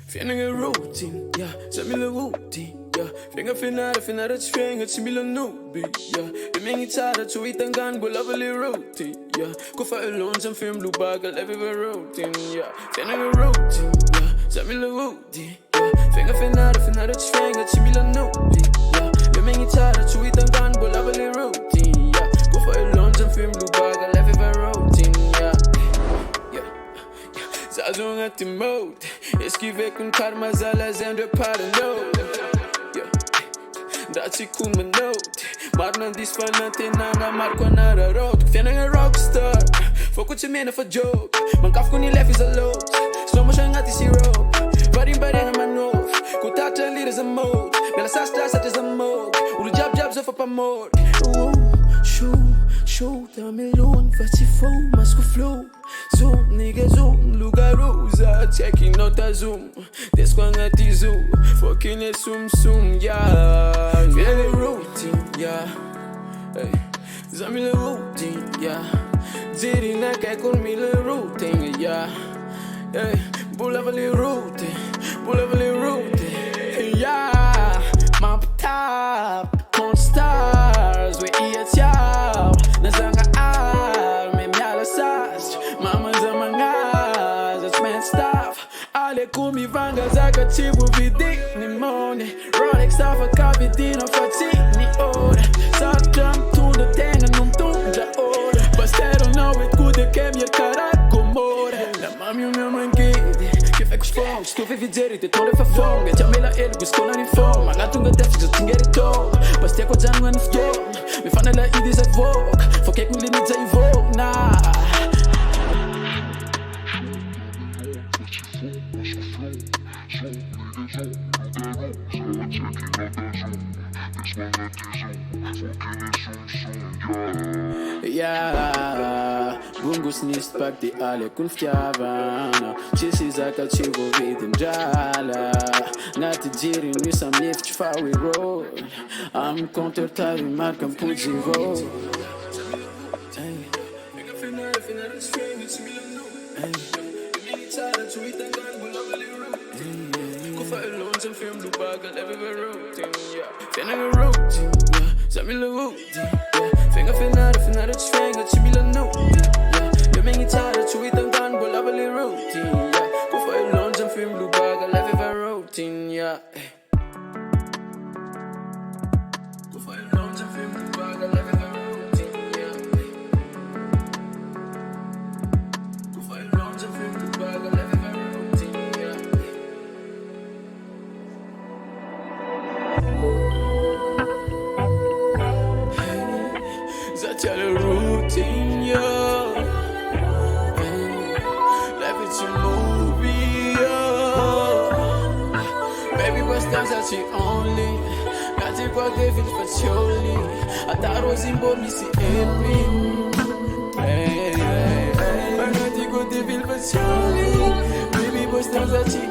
Feeling a routine, yeah, similar routine, yeah. Finger finare, finger, similar newbie, yeah. The main guitar to eat and gun, go lovely routine, yeah. Go for a loan, some film blue bag, I love every routine, yeah. Feeling a routine, yeah, similar routine, yeah. Finger finare, similar newbie, yeah. The main guitar to eat and gun, go lovely routine, yeah. Go for a loan, some film blue bag, I love every routine, yeah. Zazon at the mode. Esquiver com karma, alas and Parano. That's it, cool, my note. Marnan disfanante, nanga, marco, another road. Feeling a rockstar. Fuck what you mean for joke. Man, kaf kun left is a load. Slow motion at the zero. Baring I'm a nose. Go touch a lead as a mode. Bella sastra, such as a mode. Ulu jabs off up a mode. Show, dame lån för att få mask och flow. Zoom, nigga zoom, lugar rosa. Checking out a zoom. Det skvanga till zoo. Fucking a sum, yeah. Feeling routine, yeah. Hey. Zamila routine, yeah. Ziri na kai con mille routine, yeah. Hey. Bulavali routine, yeah. Map top, con stars, we eat y'all. Nazanga me miala sast. Mama zamanga, that's man stuff. Ale kumi vanga zaka chibu vidik ni money. Rolex staffa kabidina fatini ore. Satam tunda tenga num tunda ore. Bastero know it good de kem je caraco more. La mami o meu manguede. Que fai cos fogos, tu vivi zeri, te tole fa fonga. Jamela ele guscola ni forma. Latunga defi, just tingeri to. Bastia ko janwa ni storm. Me fanno la idis at vogue. Forget me limits I vogue, nah. Yeah, bungus nist pak di ale kun ftiavana. Chisi zaka chivo vidim jala. Ngati jiri ni sam lift fawi road. I'm counter time markam puji road. Some film blue bag, I love every routine, yeah. Feeling a routine, yeah. Samila routine, yeah. Finger, similar newbie, yeah. The main guitar to eat and gun, but lovely routine, yeah. Go for a loan, some film blue bag, I love every routine, yeah. Go for a loan, some film blue bag, I love every routine, yeah. Go for a loan, some film blue bag, I love every routine, yeah. Tell a routine, yeah. Life it's a movie, yeah. Baby, what's that she only? Got to go give it for surely. I thought was in both me see every. Hey. I got to go give it for surely. Baby, what's that she